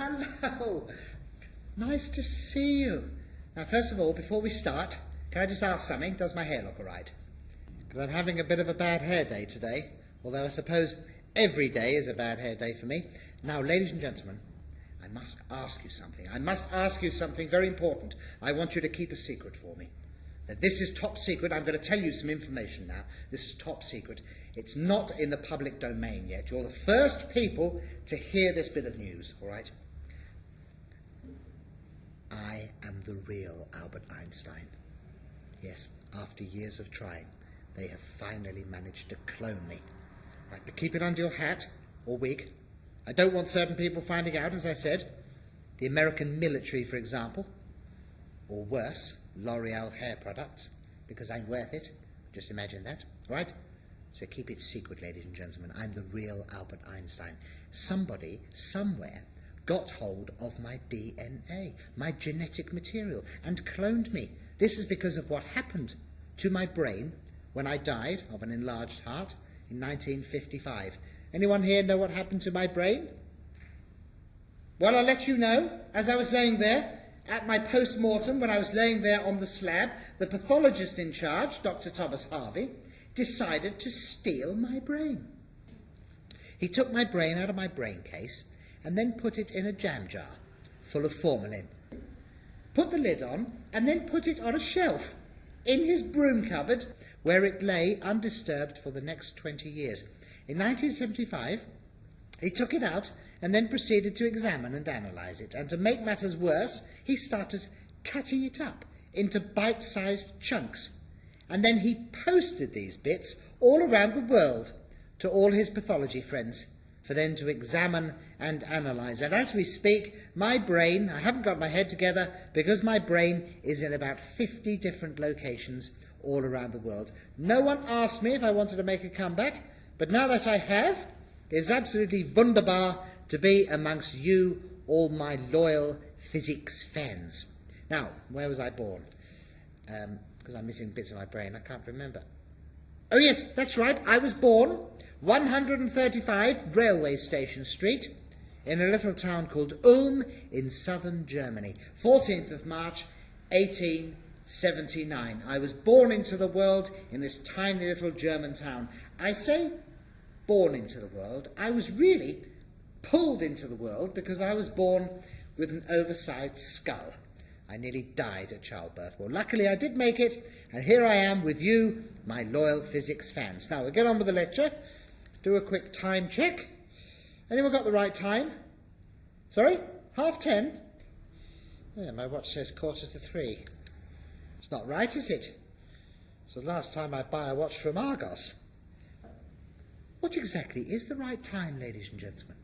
Hello. Nice to see you. Now, first of all, before we start, can I just ask something? Does my hair look all right? Because I'm having a bit of a bad hair day today, although I suppose every day is a bad hair day for me. Now, ladies and gentlemen, I must ask you something. I must ask you something very important. I want you to keep a secret for me. Now, this is top secret. I'm going to tell you some information now. This is top secret. It's not in the public domain yet. You're the first people to hear this bit of news, all right? I am the real Albert Einstein. Yes, after years of trying, they have finally managed to clone me. Right, but keep it under your hat or wig. I don't want certain people finding out, as I said. The American military, for example, or worse, L'Oreal hair products, because I'm worth it. Just imagine that, right? So keep it secret, ladies and gentlemen. I'm the real Albert Einstein. Somebody, somewhere, got hold of my DNA, my genetic material, and cloned me. This is because of what happened to my brain when I died of an enlarged heart in 1955. Anyone here know what happened to my brain? Well, I'll let you know. As I was laying there at my post-mortem, when I was laying there on the slab, the pathologist in charge, Dr. Thomas Harvey, decided to steal my brain. He took my brain out of my brain case and then put it in a jam jar full of formalin. Put the lid on and then put it on a shelf in his broom cupboard where it lay undisturbed for the next 20 years. In 1975, he took it out and then proceeded to examine and analyse it. And to make matters worse, he started cutting it up into bite-sized chunks. And then he posted these bits all around the world to all his pathology friends for them to examine and analyse. And as we speak, my brain, I haven't got my head together because my brain is in about 50 different locations all around the world. No one asked me if I wanted to make a comeback, but now that I have, it's absolutely wunderbar to be amongst you, all my loyal physics fans. Now, where was I born? Because I'm missing bits of my brain, I can't remember. Oh yes, that's right, I was born 135 Railway Station Street in a little town called Ulm in southern Germany, 14th of March, 1879. I was born into the world in this tiny little German town. I say born into the world. I was really pulled into the world because I was born with an oversized skull. I nearly died at childbirth. Well, luckily I did make it, and here I am with you, my loyal physics fans. Now, we'll get on with the lecture. Do a quick time check. Anyone got the right time? Sorry? 10:30? Yeah, my watch says 2:45. It's not right, is it? It's the last time I buy a watch from Argos. What exactly is the right time, ladies and gentlemen?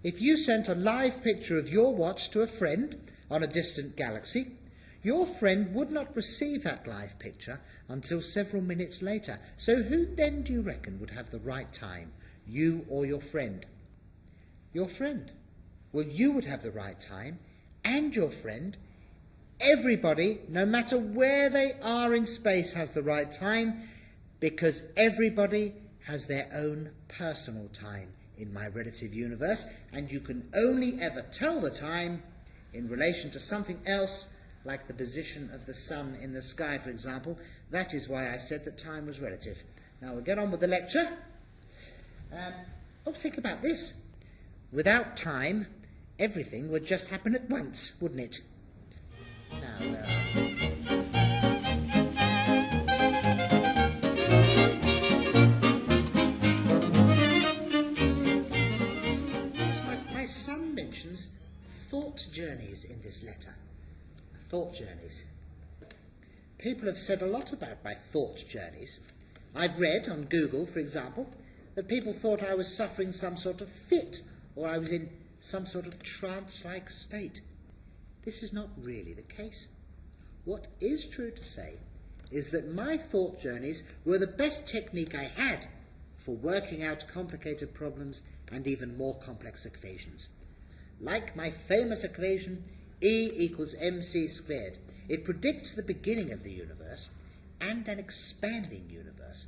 If you sent a live picture of your watch to a friend on a distant galaxy, your friend would not receive that live picture until several minutes later. So who then do you reckon would have the right time, you or your friend? Your friend. Well, you would have the right time, and your friend. Everybody, no matter where they are in space, has the right time, because everybody has their own personal time in my relative universe, and you can only ever tell the time in relation to something else, like the position of the sun in the sky, for example. That is why I said that time was relative. Now we'll get on with the lecture. Think about this. Without time, everything would just happen at once, wouldn't it? Now, my son mentions thought journeys in this letter. Thought journeys. People have said a lot about my thought journeys. I've read on Google, for example, that people thought I was suffering some sort of fit, or I was in some sort of trance-like state. This is not really the case. What is true to say is that my thought journeys were the best technique I had for working out complicated problems and even more complex equations. Like my famous equation, E equals mc squared. It predicts the beginning of the universe and an expanding universe.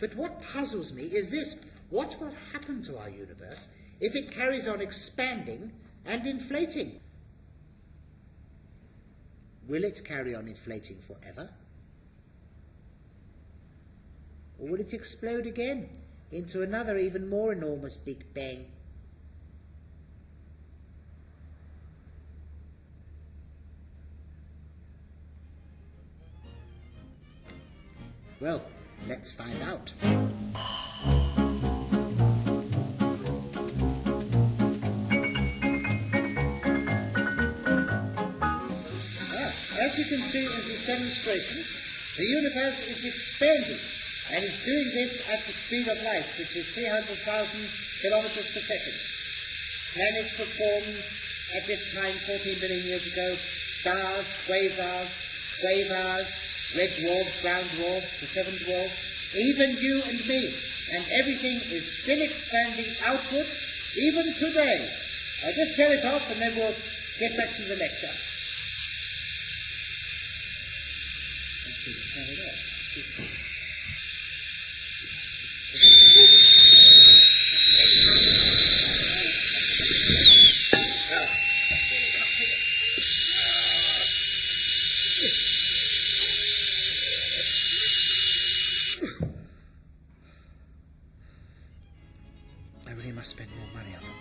But what puzzles me is this: what will happen to our universe if it carries on expanding and inflating. Will it carry on inflating forever? Or will it explode again into another even more enormous Big Bang? Well, let's find out. As you can see in this demonstration, the universe is expanding, and it's doing this at the speed of light, which is 300,000 kilometers per second. Planets were formed at this time 14 million years ago. Stars, quasars, quavars, red dwarfs, brown dwarfs, the seven dwarfs, even you and me, and everything is still expanding outwards, even today. I'll just turn it off and then we'll get back to the lecture. Let's see, turn it off. I really must spend more money on them.